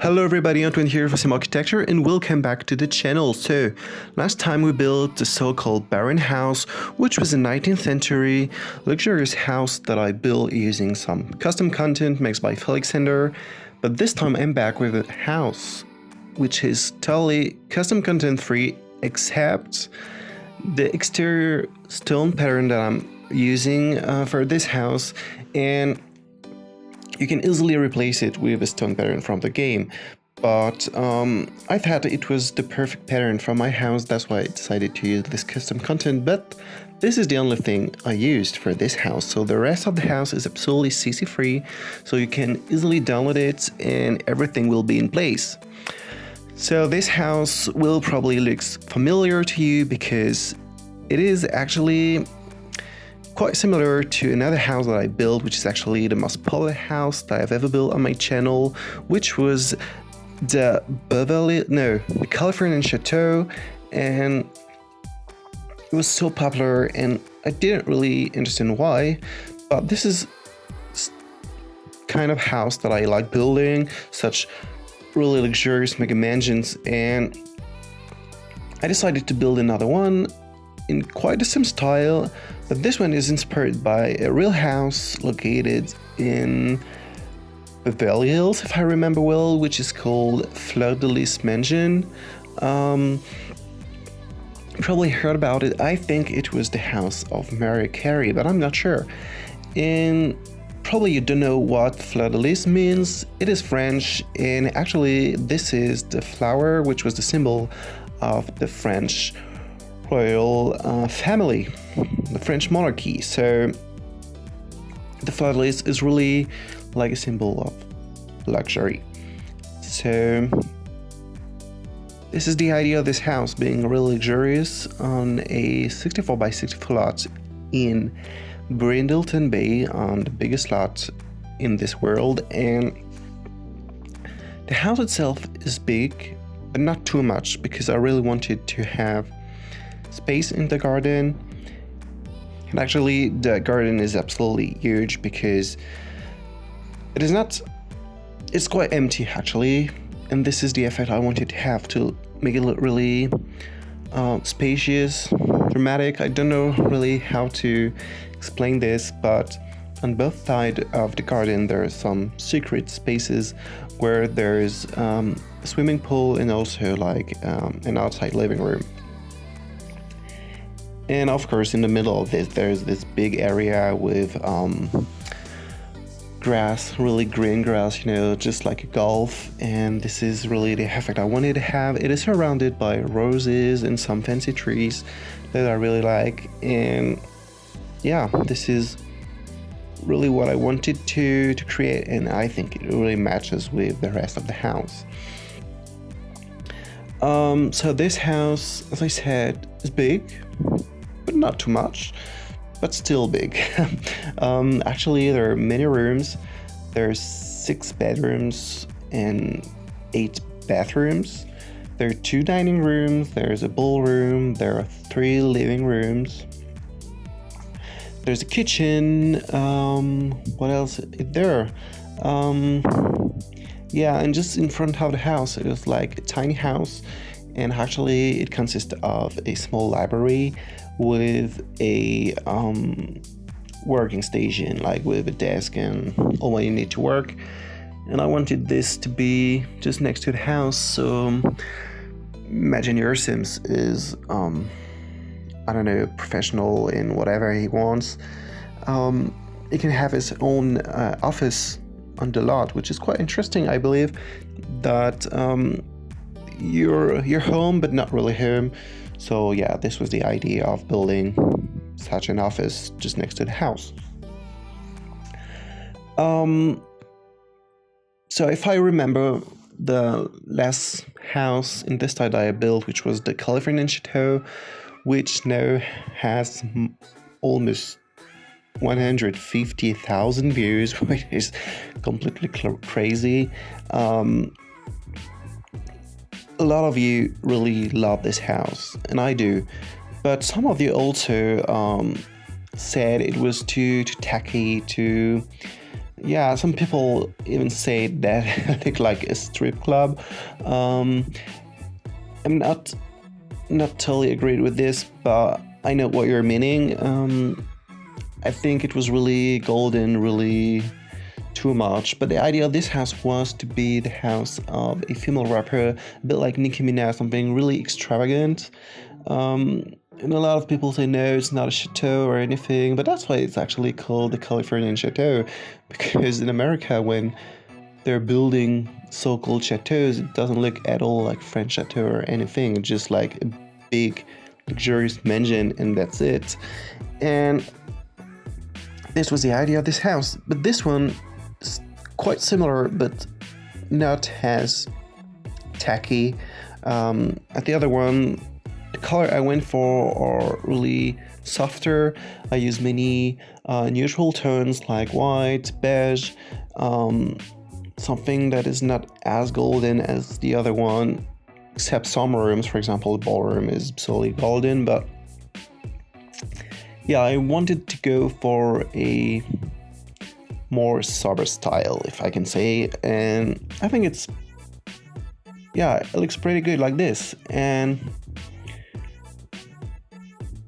Hello everybody, Antoine here for Simarchitecture and welcome back to the channel. So, last time we built the so-called Baron house, which was a 19th century luxurious house that I built using some custom content mixed by Felixander. But this time I'm back with a house which is totally custom content free, except the exterior stone pattern that I'm using for this house, and you can easily replace it with a stone pattern from the game, but I thought it was the perfect pattern for my house. That's why I decided to use this custom content, but this is the only thing I used for this house. So the rest of the house is absolutely CC free, so you can easily download it and everything will be in place. So this house will probably look familiar to you because it is actually quite similar to another house that I built, which is actually the most popular house that I've ever built on my channel, which was the Californian Chateau, and it was so popular and I didn't really understand why, but this is kind of house that I like building, such really luxurious mega mansions, and I decided to build another one in quite the same style, but this one is inspired by a real house located in Beverly Hills, if I remember well, which is called Fleur de Lys Mansion. You probably heard about it. I think it was the house of Mariah Carey, but I'm not sure. And probably you don't know what Fleur de Lys means. It is French, and actually this is the flower which was the symbol of the French royal family, the French monarchy. So the fleur de lys is really like a symbol of luxury. So this is the idea of this house, being really luxurious on a 64 by 64 lot in Brindleton Bay, on the biggest lot in this world. And the house itself is big, but not too much, because I really wanted to have space in the garden. And actually the garden is absolutely huge because it's quite empty actually, and this is the effect I wanted to have, to make it look really spacious, dramatic. I don't know really how to explain this, but on both sides of the garden there are some secret spaces where there's a swimming pool and also like an outside living room. And of course, in the middle of this, there's this big area with grass, really green grass, just like a golf. And this is really the effect I wanted to have. It is surrounded by roses and some fancy trees that I really like. And yeah, this is really what I wanted to create, and I think it really matches with the rest of the house. So this house, as I said, is big, but not too much, but still big. Actually, there are many rooms. There's 6 bedrooms and 8 bathrooms. There are 2 dining rooms. There's a ballroom. There are 3 living rooms. There's a kitchen. What else is there? Yeah, and just in front of the house, it is like a tiny house, and actually it consists of a small library with a working station, like with a desk and all what you need to work. And I wanted this to be just next to the house. So imagine your Sims is I don't know, professional in whatever he wants. He can have his own office on the lot, which is quite interesting. I believe that you're home but not really home. So yeah, this was the idea of building such an office just next to the house. So if I remember, the last house in this style that I built, which was the Californian Chateau, which now has almost 150,000 views, which is completely crazy. A lot of you really love this house, and I do, but some of you also said it was too tacky, too yeah, some people even say that I look like a strip club. I'm not totally agreed with this, but I know what you're meaning. I think it was really golden, really too much. But the idea of this house was to be the house of a female rapper, a bit like Nicki Minaj, something really extravagant. And a lot of people say no, it's not a chateau or anything, but that's why it's actually called the Californian Chateau, because in America, when they're building so-called chateaus, it doesn't look at all like French chateau or anything. It's just like a big, luxurious mansion, and that's it. And this was the idea of this house, but this one is quite similar, but not as tacky. At the other one, the color I went for are really softer. I use many neutral tones like white, beige, something that is not as golden as the other one, except some rooms. For example, the ballroom is absolutely golden, but yeah, I wanted to go for a more sober style, if I can say, and I think it looks pretty good like this. And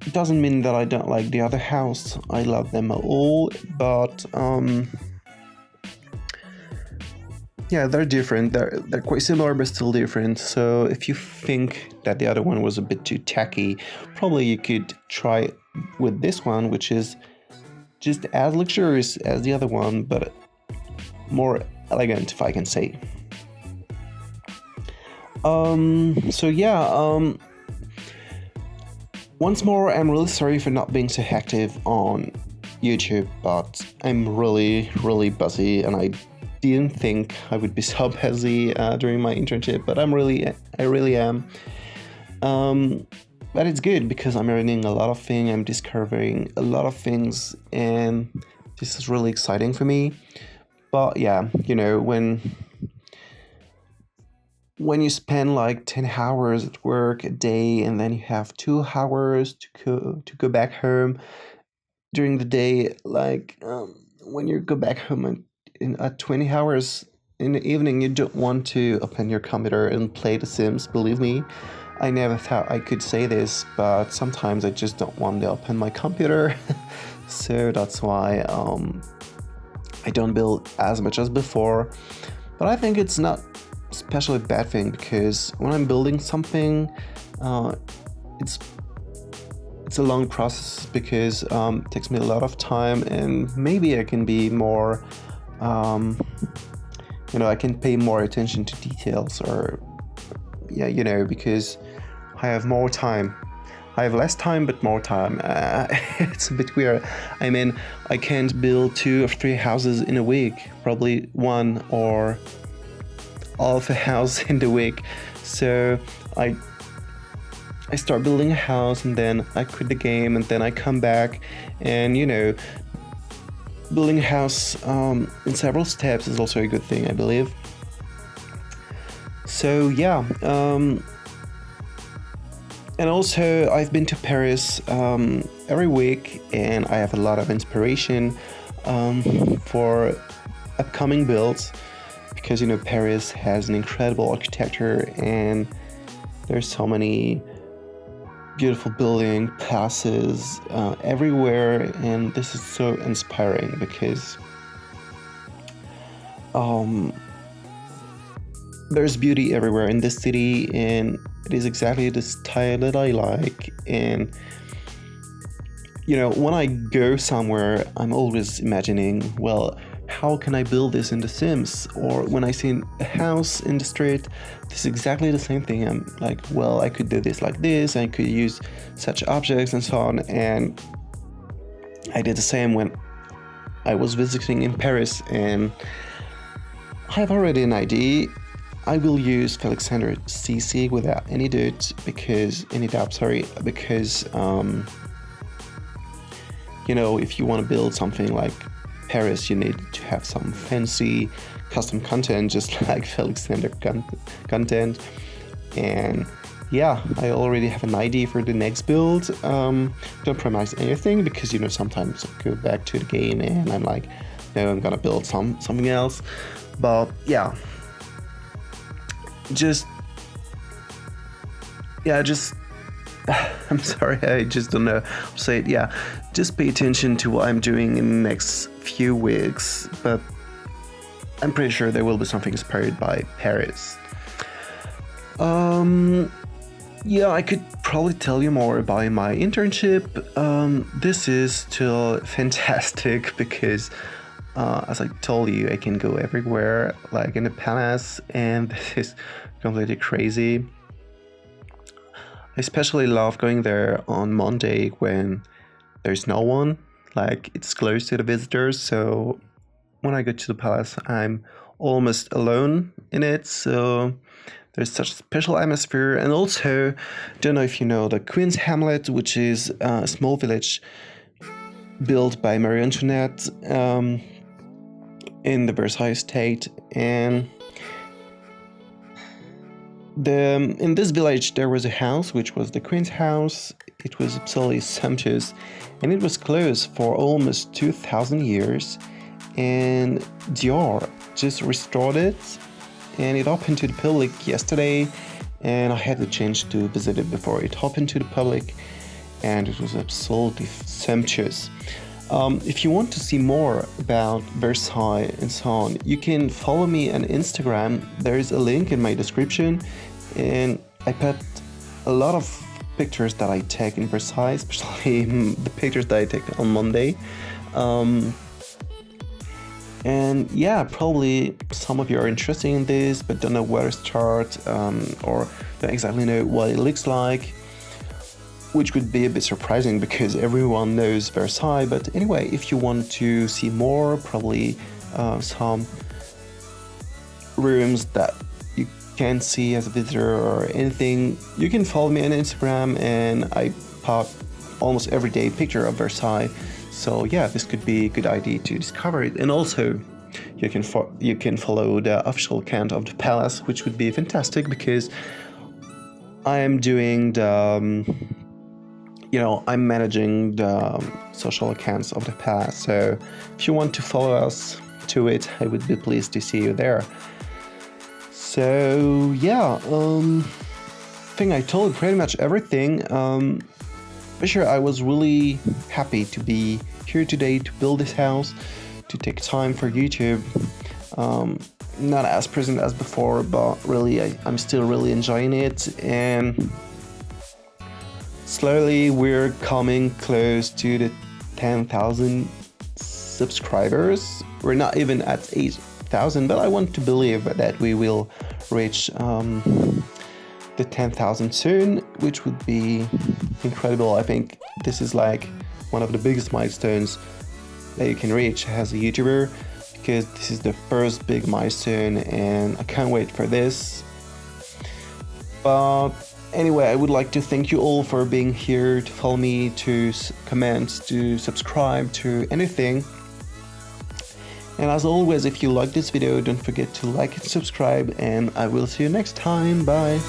it doesn't mean that I don't like the other house. I love them all, but yeah, they're different. They're quite similar, but still different. So if you think that the other one was a bit too tacky, probably you could try with this one, which is just as luxurious as the other one, but more elegant, if I can say. So yeah, once more, I'm really sorry for not being so active on YouTube, but I'm really, really busy, and I didn't think I would be so busy during my internship, but I really am. But it's good because I'm learning a lot of things, I'm discovering a lot of things, and this is really exciting for me. But yeah, you know, when you spend like 10 hours at work a day, and then you have 2 hours to go back home during the day, like when you go back home at 20 hours in the evening, you don't want to open your computer and play The Sims. Believe me, I never thought I could say this, but sometimes I just don't want to open my computer. So that's why I don't build as much as before. But I think it's not especially a bad thing, because when I'm building something, it's a long process, because it takes me a lot of time, and maybe I can be more, I can pay more attention to details, or because I have more time. I have less time, but more time. It's a bit weird. I mean, I can't build 2 or 3 houses in a week, probably 1 or half a house in the week. So I start building a house, and then I quit the game, and then I come back, and building a house in several steps is also a good thing, I believe. So yeah, and also I've been to Paris every week, and I have a lot of inspiration for upcoming builds, because Paris has an incredible architecture, and there's so many beautiful building passes everywhere, and this is so inspiring, because there's beauty everywhere in this city, and it is exactly the style that I like. And when I go somewhere, I'm always imagining, well, how can I build this in The Sims? Or when I see a house in the street, this is exactly the same thing. I'm like, well, I could do this like this, I could use such objects and so on. And I did the same when I was visiting in Paris, and I have already an idea. I will use Alexander CC without any doubt, because if you want to build something like Paris, you need to have some fancy custom content, just like Alexander content. And yeah, I already have an idea for the next build. Don't promise anything, because sometimes I go back to the game and I'm like, know I'm gonna build something else. But yeah, just I'm sorry, I just don't know how to say it. Yeah, just pay attention to what I'm doing in the next few weeks, but I'm pretty sure there will be something inspired by Paris. Yeah, I could probably tell you more about my internship. This is still fantastic because, as I told you, I can go everywhere, like in the palace, and this is completely crazy. I especially love going there on Monday when there's no one, like it's closed to the visitors. So when I go to the palace, I'm almost alone in it. So there's such a special atmosphere. And also, don't know if you know the Queen's Hamlet, which is a small village built by Marie Antoinette in the Versailles estate. And in this village, there was a house, which was the Queen's house. It was absolutely sumptuous, and it was closed for almost 2,000 years. And Dior just restored it, and it opened to the public yesterday, and I had the chance to visit it before it opened to the public, and it was absolutely sumptuous. If you want to see more about Versailles and so on, you can follow me on Instagram. There is a link in my description, and I put a lot of pictures that I take in Versailles, especially the pictures that I take on Monday. And yeah, probably some of you are interested in this, but don't know where to start, or don't exactly know what it looks like, which would be a bit surprising because everyone knows Versailles. But anyway, if you want to see more, probably some rooms that you can see as a visitor or anything, you can follow me on Instagram, and I pop almost every day picture of Versailles. So yeah, this could be a good idea to discover it. And also, you can follow the official account of the palace, which would be fantastic because I am doing the, I'm managing the social accounts of the palace. So if you want to follow us to it, I would be pleased to see you there. So yeah, I think I told pretty much everything. For sure, I was really happy to be here today to build this house, to take time for YouTube. Not as present as before, but really I'm still really enjoying it, and slowly we're coming close to the 10,000 subscribers. We're not even at 8,000, but I want to believe that we will reach the 10,000 soon, which would be incredible. I think this is like one of the biggest milestones that you can reach as a YouTuber, because this is the first big milestone, and I can't wait for this. But anyway, I would like to thank you all for being here, to follow me, to comment, to subscribe, to anything. And as always, if you like this video, don't forget to like and subscribe, and I will see you next time. Bye.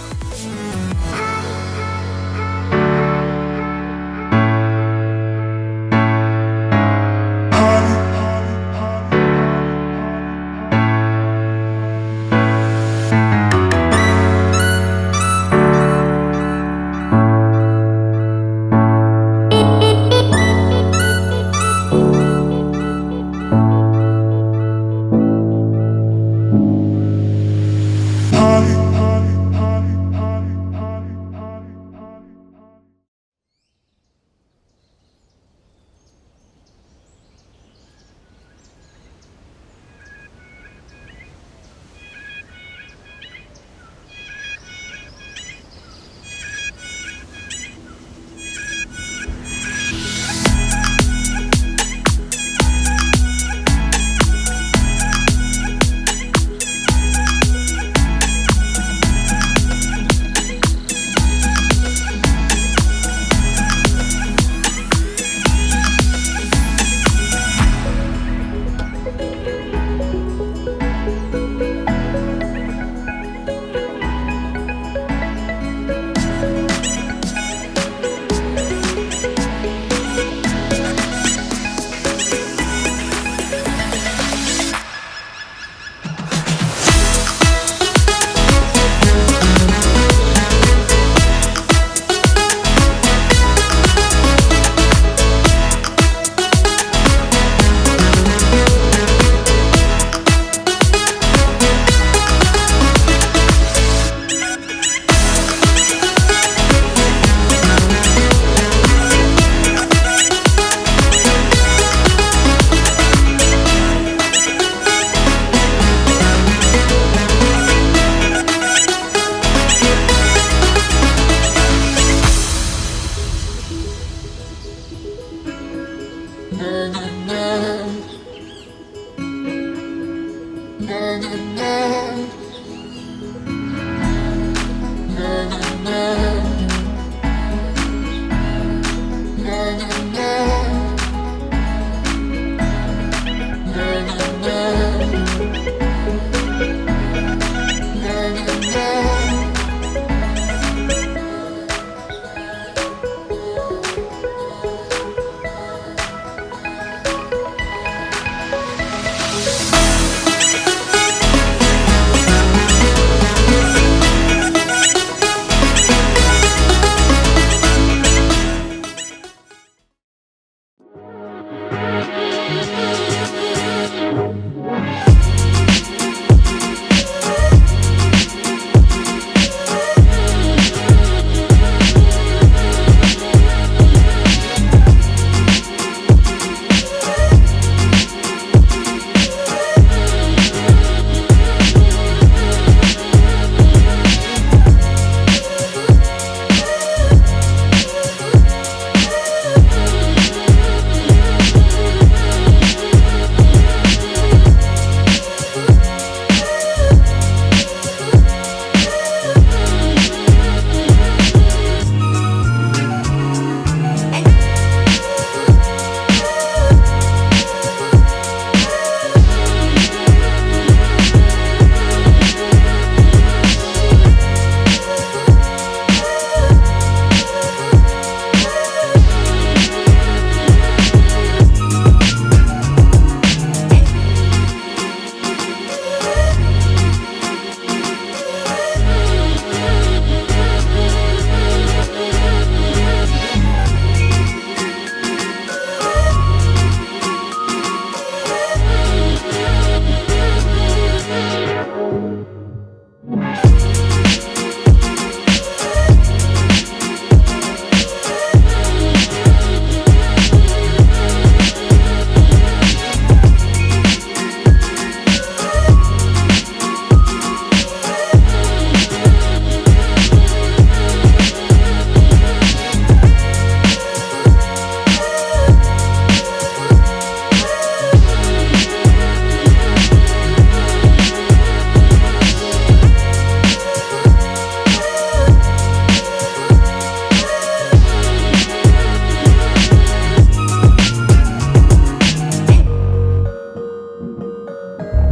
na na na